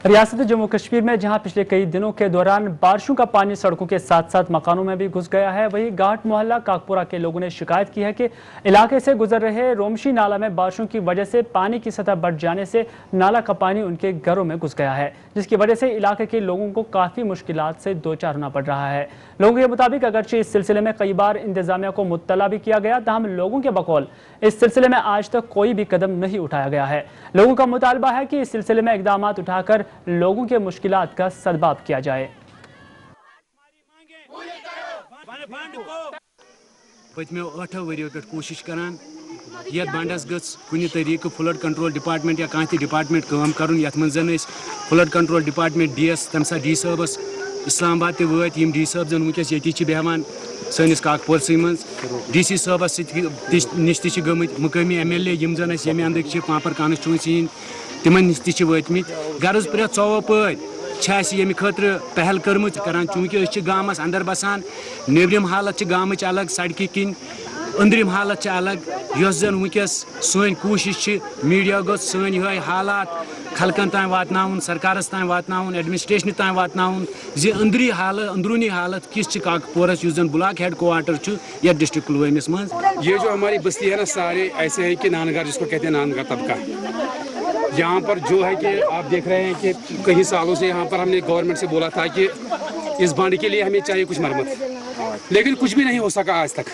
रियासत जम्मू कश्मीर में जहां पिछले कई दिनों के दौरान बारिशों का पानी सड़कों के साथ साथ मकानों में भी घुस गया है, वहीं घाट मोहल्ला काकपुरा के लोगों ने शिकायत की है कि इलाके से गुजर रहे रोमशी नाला में बारिशों की वजह से पानी की सतह बढ़ जाने से नाला का पानी उनके घरों में घुस गया है, जिसकी वजह से इलाके के लोगों को काफ़ी मुश्किलात से दो चार होना पड़ रहा है। लोगों के मुताबिक अगरचे इस सिलसिले में कई बार इंतजामिया को मुत्तला भी किया गया, ताहम लोगों के बकौल इस सिलसिले में आज तक कोई भी कदम नहीं उठाया गया है। लोगों का मुतालबा है कि इस सिलसिले में इकदाम उठाकर लोगों के मुश्किलात का सद्भाव किया जाए। पत्मो 8 वरियो पे कोशिश करान ये बंडस गस कुनि तरीके फ्लड कंट्रोल डिपार्टमेंट या कहीं डिपार्टमेंट काम करुन यथ मन जन फ्लड कंट्रोल डिपार्टमेंट डीएस तम सा डी साहबस इस्लामाबाद ते वत यम डी साहब जन वुनकस ये बेहवान सनिस काकपुरसै मज डीसी साहबस निश ति गमत मुकामी एमएलए यम जन यम अंदर पापर कॉन्स्टिट्यूंसी तिमन निश ति वतमित गर्ज प्रे 100 पद यम खतर पहल कर्म करान चूंकि गामस अंदर बसान नेबरम हालत गामच अलग सड़क किन अंदरम हालत अलग यस जन वुनकस सन कोशिश मीडिया गो सन ये हालात खलकन तान वातनाउन सरकारस तान वातनाउन एडमिनिस्ट्रेशन तान वातनाउन जे अंदरूनी हालत किस काकपुरस युस जन ब्लॉक हेड क्वार्टर या डिस्ट्रिक्ट कुलगामस मज। ये जो हमारी बस्ती है ना सारे ऐसे है कि नानगार जिसको कहते हैं नानगार तबका, यहाँ पर जो है कि आप देख रहे हैं कि कई सालों से यहाँ पर हमने गवर्नमेंट से बोला था कि इस बांध के लिए हमें चाहिए कुछ मरम्मत, लेकिन कुछ भी नहीं हो सका आज तक।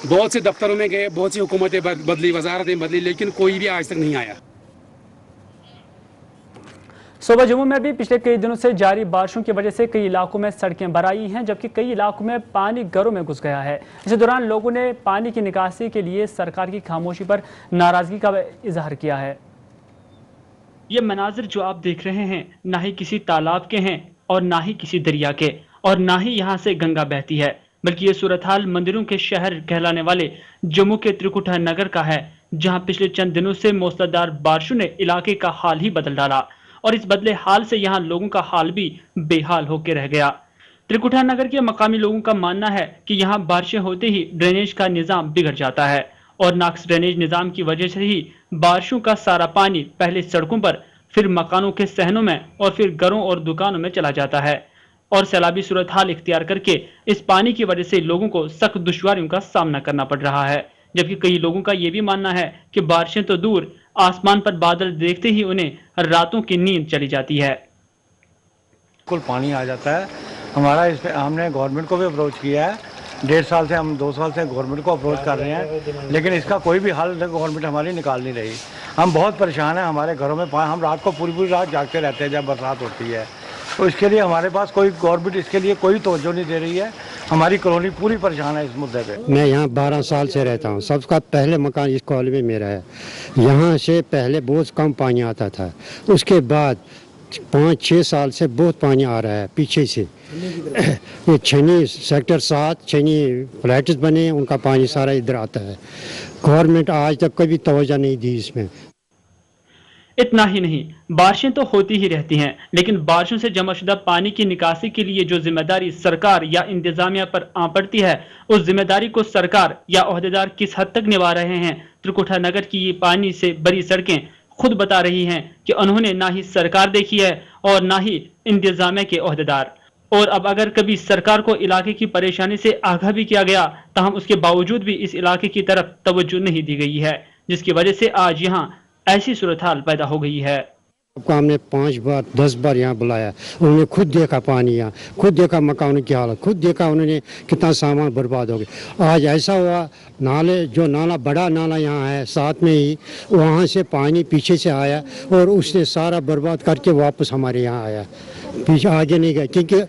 बहुत से दफ्तरों में गए, बहुत सी हुकूमतें बदली, वजारतें बदली, लेकिन कोई भी आज तक नहीं आया। सूबा जम्मू में भी पिछले कई दिनों से जारी बारिशों की वजह से कई इलाकों में सड़कें भर आई हैं, जबकि कई इलाकों में पानी घरों में घुस गया है। इसी दौरान लोगों ने पानी की निकासी के लिए सरकार की खामोशी पर नाराजगी का इजहार किया है। ये मनाजिर जो आप देख रहे हैं ना ही किसी तालाब के हैं और ना ही किसी दरिया के, और ना ही यहाँ से गंगा बहती है, बल्कि ये सूरत हाल मंदिरों के शहर कहलाने वाले जम्मू के त्रिकुटा नगर का है, जहाँ पिछले चंद दिनों से मूसलाधार बारिशों ने इलाके का हाल ही बदल डाला और इस बदले हाल से यहाँ लोगों का हाल भी बेहाल होकर रह गया। त्रिकुटा नगर के मकामी लोगों का मानना है कि यहाँ बारिशें होते ही ड्रेनेज का निज़ाम बिगड़ जाता है और नाक्स ड्रेनेज निज़ाम की वजह से ही बारिशों का सारा पानी पहले सड़कों पर, फिर मकानों के सहनों में और फिर घरों और दुकानों में चला जाता है और सैलाबी सूरत हाल इख्तियार करके इस पानी की वजह से लोगों को सख्त दुश्वारियों का सामना करना पड़ रहा है। जबकि कई लोगों का यह भी मानना है कि बारिशें तो दूर, आसमान पर बादल देखते ही उन्हें रातों की नींद चली जाती है। कुल पानी आ जाता है हमारा, इस पे हमने गवर्नमेंट को भी अप्रोच किया है, 1.5 साल से हम 2 साल से गवर्नमेंट को अप्रोच कर रहे हैं, लेकिन इसका कोई भी हल गवर्नमेंट हमारी निकाल नहीं रही। हम बहुत परेशान हैं, हमारे घरों में हम रात को पूरी रात जागते रहते हैं जब बरसात होती है, तो इसके लिए हमारे पास कोई गवर्नमेंट इसके लिए कोई तवज्जो नहीं दे रही है। हमारी कॉलोनी पूरी परेशान है इस मुद्दे पे। मैं यहाँ 12 साल से रहता हूँ, सबका पहले मकान इस कॉलोनी में मेरा है। यहाँ से पहले बहुत कम पानी आता था, उसके बाद 5-6 साल से बहुत पानी आ रहा है पीछे से। ये छनी सेक्टर 7 छनी फ्लैट्स बने, उनका पानी सारा इधर आता है। गवर्नमेंट आज तक कभी तवज्जो नहीं दी इसमें। इतना ही नहीं, बारिशें तो होती ही रहती हैं, लेकिन बारिशों से जमाशुदा पानी की निकासी के लिए जो जिम्मेदारी सरकार या इंतजामिया पर आ पड़ती है, उस जिम्मेदारी को सरकार या ओहदेदार किस हद तक निभा रहे हैं। त्रिकुटा नगर की ये पानी से भरी सड़कें खुद बता रही हैं कि उन्होंने ना ही सरकार देखी है और ना ही इंतजामिया के ओहदेदार। और अब अगर कभी सरकार को इलाके की परेशानी से आगाह भी किया गया, ताहम उसके बावजूद भी इस इलाके की तरफ तवज्जो नहीं दी गई है, जिसकी वजह से आज यहाँ ऐसी सूरत हाल पैदा हो गई है। हमने 5 बार 10 बार यहाँ बुलाया, उन्होंने खुद देखा पानी, यहाँ खुद देखा मकानों की हालत, खुद देखा उन्होंने कितना सामान बर्बाद हो गया। आज ऐसा हुआ, नाले जो नाला बड़ा नाला यहाँ है साथ में ही, वहाँ से पानी पीछे से आया और उसने सारा बर्बाद करके वापस हमारे यहाँ आया, पीछे आगे नहीं गया, क्योंकि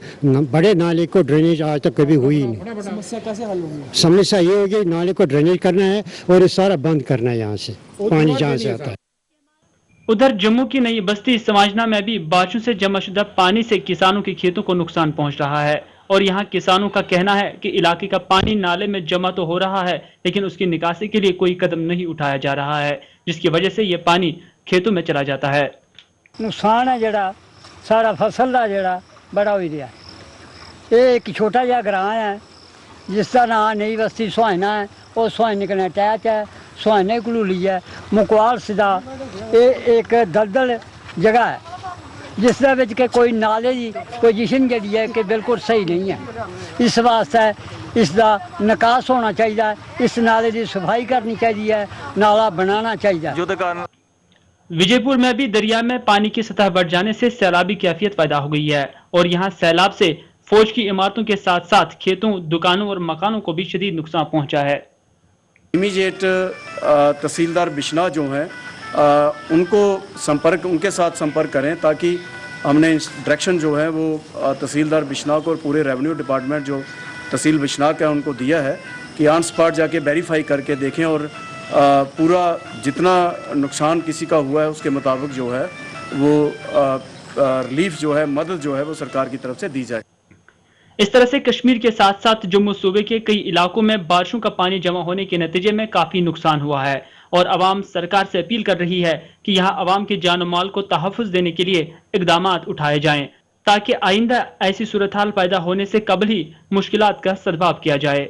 बड़े नाले को ड्रेनेज आज तक कभी हुई नहीं। समस्या कैसे हल होगी? समस्या ये होगी, नाले को ड्रेनेज करना है और ये सारा बंद करना है, यहाँ से पानी जहाँ से आता है। उधर जम्मू की नई बस्ती समाजना में भी बारिशों से जमाशुदा पानी से किसानों के खेतों को नुकसान पहुंच रहा है और यहाँ किसानों का कहना है कि इलाके का पानी नाले में जमा तो हो रहा है, लेकिन उसकी निकासी के लिए कोई कदम नहीं उठाया जा रहा है, जिसकी वजह से ये पानी खेतों में चला जाता है। नुकसान है जड़ा सारा फसल का जड़ा बड़ा हो रहा है। ये एक छोटा जहा ग्रां है जिसका नाम नई बस्ती सुहाना है, और सुहाने कन्नै अटैच है, सुहाने कलूली है, मुकवाल सीधा ये एक दलदल जगह है। जिस दे विच कि कोई नाले की पोजीशन जिहड़ी है कि बिल्कुल सही नहीं है। इस वास्ते इसका निकास होना चाहिए, इस नाले की सफाई करनी चाहिए, नाला बनाना चाहिए। विजयपुर में भी दरिया में पानी की सतह बढ़ जाने से सैलाबी कैफियत पैदा हो गई है और यहाँ सैलाब से फौज की इमारतों के साथ साथ खेतों, दुकानों और मकानों को भी शदीद नुकसान पहुंचा है। इमीडिएट तहसीलदार बिश्नाह जो हैं उनके साथ संपर्क करें, ताकि हमने डायरेक्शन जो है वो तहसीलदार बिश्नाह को और पूरे रेवेन्यू डिपार्टमेंट जो तहसील बिश्नाह का उनको दिया है कि ऑन स्पॉट जाके वेरीफाई करके देखें और पूरा जितना नुकसान किसी का हुआ है उसके मुताबिक जो है वो रिलीफ जो है, मदद जो है वो सरकार की तरफ से दी जाए। इस तरह से कश्मीर के साथ साथ जम्मू सूबे के कई इलाकों में बारिशों का पानी जमा होने के नतीजे में काफी नुकसान हुआ है और अवाम सरकार से अपील कर रही है कि यहाँ अवाम के जान और माल को तहफ़्फ़ुज़ देने के लिए इक़दामात उठाए जाएं, ताकि आइंदा ऐसी सूरत हाल पैदा होने से कबल ही मुश्किलात का सद्भाव किया जाए।